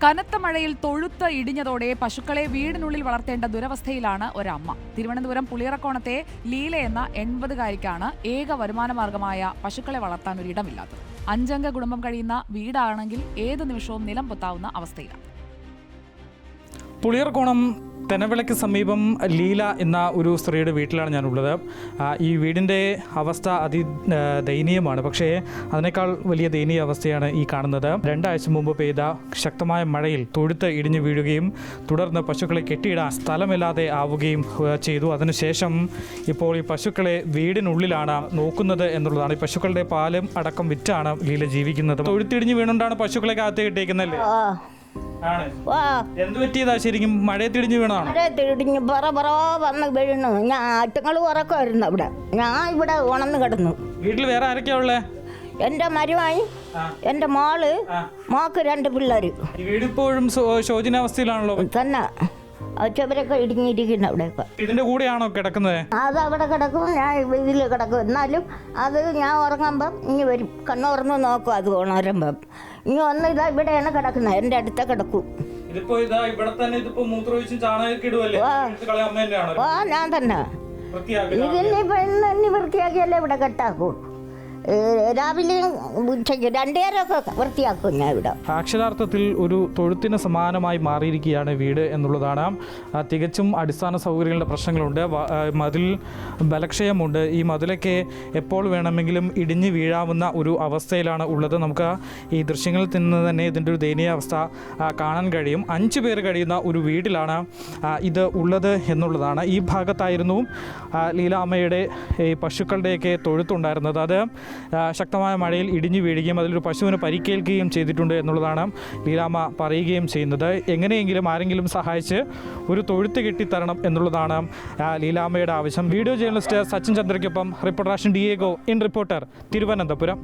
കനത്ത മഴയിൽ തൊഴുത്ത് ഇടിഞ്ഞതോടെ പശുക്കളെ വീടിനുള്ളിൽ വളർത്തേണ്ട ദുരവസ്ഥയിലാണ് ഒരമ്മ. തിരുവനന്തപുരം പുളിയറക്കോണത്തെ ലീല എന്ന 80-കാരിക്കാണ് ഏക വരുമാനമാർഗമായ പശുക്കളെ വളർത്താൻ ഒരിടമില്ലാത്തത്. 5 അംഗ കുടുംബം കഴിയുന്ന വീടാണെങ്കിൽ ഏത് നിമിഷവും നിലം പൊത്താവുന്ന അവസ്ഥയിലാണ്. പുളിയറക്കോണം തെനവിളയ്ക്ക് സമീപം ലീല എന്ന ഒരു സ്ത്രീയുടെ വീട്ടിലാണ് ഞാനുള്ളത്. ഈ വീടിൻ്റെ അവസ്ഥ ദയനീയമാണ്. പക്ഷേ അതിനേക്കാൾ വലിയ ദയനീയ അവസ്ഥയാണ് ഈ കാണുന്നത്. 2 ആഴ്ച മുമ്പ് പെയ്ത ശക്തമായ മഴയിൽ തൊഴുത്ത് ഇടിഞ്ഞു വീഴുകയും തുടർന്ന് പശുക്കളെ കെട്ടിയിടാൻ സ്ഥലമില്ലാതെ ആവുകയും ചെയ്തു. അതിനുശേഷം ഇപ്പോൾ ഈ പശുക്കളെ വീടിനുള്ളിലാണ് നോക്കുന്നത് എന്നുള്ളതാണ്. ഈ പശുക്കളുടെ പാലും അടക്കം വിറ്റാണ് ലീല ജീവിക്കുന്നത്. തൊഴുത്തിടിഞ്ഞു വീണുകൊണ്ടാണ് പശുക്കളെ കാത്ത് കിട്ടിയേക്കുന്നല്ലേ? എന്ത് പറ്റിയതാ? ശരിക്കും മഴയത്തിടിഞ്ഞു വീണതാണ്? മഴയത്തിടിഞ്ഞ് പറ വന്ന് വീഴുന്നു. ഞാൻ ആറ്റുങ്ങൾ ഉറക്കമായിരുന്നു അവിടെ. ഞാൻ ഇവിടെ ഉണർന്നു കിടന്നു. വീട്ടിൽ വേറെ ആരൊക്കെയാ ഉള്ളേ? എൻ്റെ മരുമായി, എൻ്റെ മോക്ക് 2 പിള്ളേർ. വീടിപ്പോഴും ശോചനാവസ്ഥയിലാണല്ലോ തന്നെ. ചുവരൊക്കെ ഇടിഞ്ഞിരിക്കുന്നു അവിടെയൊക്കെ. ഇതിന്റെ കൂടെയാണോ കിടക്കുന്നത്? അത് അവിടെ കിടക്കും, ഞാൻ ഇതിൽ കിടക്കും. എന്നാലും അത് ഞാൻ ഉറങ്ങുമ്പം ഇനി വരും. കണ്ണുറന്ന് നോക്കും. അത് ഉണരുമ്പം ഇനി ഒന്ന് ഇതാ ഇവിടെയാണ് കിടക്കുന്നത്. എൻ്റെ അടുത്ത കിടക്കും. ഞാൻ തന്നെ ഇതിനിപ്പോ ഇന്ന് വൃത്തിയാക്കിയല്ലേ ഇവിടെ കെട്ടാക്കൂ. രാവിലെയും ഉച്ചയ്ക്ക് 2 നേരമൊക്കെ വൃത്തിയാക്കും ഞാൻ ഇവിടെ. അക്ഷരാർത്ഥത്തിൽ ഒരു തൊഴുത്തിന് സമാനമായി മാറിയിരിക്കുകയാണ് വീട് എന്നുള്ളതാണ്. തികച്ചും അടിസ്ഥാന സൗകര്യങ്ങളുടെ പ്രശ്നങ്ങളുണ്ട്. മതിൽ ബലക്ഷയമുണ്ട്. ഈ മതിലൊക്കെ എപ്പോൾ വേണമെങ്കിലും ഇടിഞ്ഞു വീഴാവുന്ന ഒരു അവസ്ഥയിലാണ് ഉള്ളത്. നമുക്ക് ഈ ദൃശ്യങ്ങളിൽ നിന്ന് തന്നെ ഇതിൻ്റെ ഒരു ദയനീയ അവസ്ഥ കാണാൻ കഴിയും. 5 പേർ കഴിയുന്ന ഒരു വീട്ടിലാണ് ഇത് ഉള്ളത് എന്നുള്ളതാണ്. ഈ ഭാഗത്തായിരുന്നു ലീലാമ്മയുടെ ഈ പശുക്കളുടെയൊക്കെ തൊഴുത്തുണ്ടായിരുന്നത്. അത് ശക്തമായ മഴയിൽ ഇടിഞ്ഞു വീഴുകയും അതിലൊരു പശുവിന് പരിക്കേൽക്കുകയും ചെയ്തിട്ടുണ്ട് എന്നുള്ളതാണ് ലീലാമ്മ പറയുകയും ചെയ്യുന്നത്. എങ്ങനെയെങ്കിലും ആരെങ്കിലും സഹായിച്ച് ഒരു തൊഴുത്ത് കെട്ടിത്തരണം എന്നുള്ളതാണ് ലീലാമ്മയുടെ ആവശ്യം. വീഡിയോ ജേർണലിസ്റ്റ് സച്ചിൻ ചന്ദ്രയ്ക്കൊപ്പം റിപ്പോർട്ടർ ഡിയേഗോ ഇൻ റിപ്പോർട്ടർ, തിരുവനന്തപുരം.